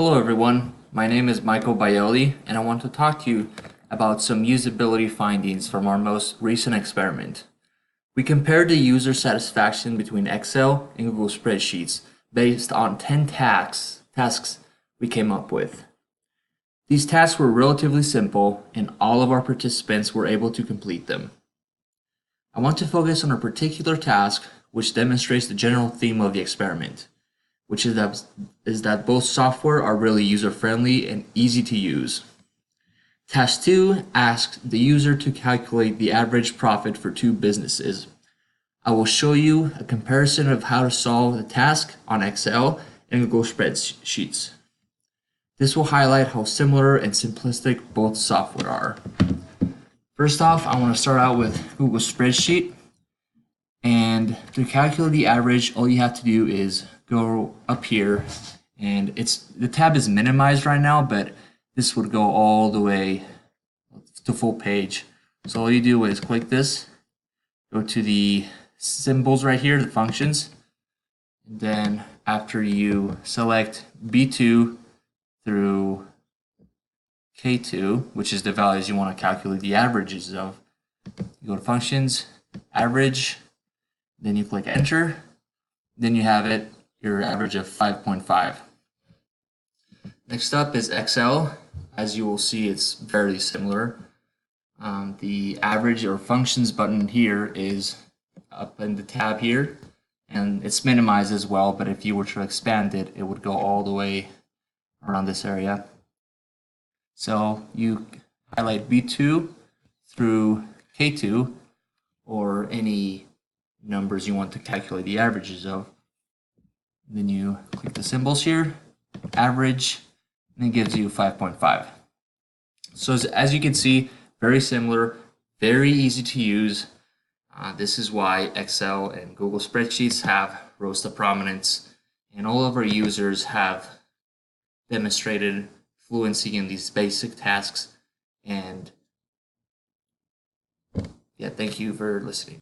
Hello everyone, my name is Michael Baioli and I want to talk to you about some usability findings from our most recent experiment. We compared the user satisfaction between Excel and Google Spreadsheets based on 10 tasks we came up with. These tasks were relatively simple and all of our participants were able to complete them. I want to focus on a particular task which demonstrates the general theme of the experiment, which is that both software are really user-friendly and easy to use. Task 2 asks the user to calculate the average profit for two businesses. I will show you a comparison of how to solve the task on Excel and Google Spreadsheets. This will highlight how similar and simplistic both software are. First off, I want to start out with Google Spreadsheet. And to calculate the average, all you have to do is go up here, and the tab is minimized right now, but this would go all the way to full page. So all you do is click this, go to the symbols right here, the functions, and then after you select B2 through K2, which is the values you want to calculate the averages of, you go to functions, average, then you click enter, then you have it, your average of 5.5. Next up is Excel. As you will see, it's very similar. The average or functions button here is up in the tab here, and it's minimized as well, but if you were to expand it, it would go all the way around this area. So you highlight B2 through K2, or any numbers you want to calculate the averages of. Then you click the symbols here, average, and it gives you 5.5. So as you can see, very similar, very easy to use. This is why Excel and Google Spreadsheets have rose to prominence, and all of our users have demonstrated fluency in these basic tasks. And yeah, thank you for listening.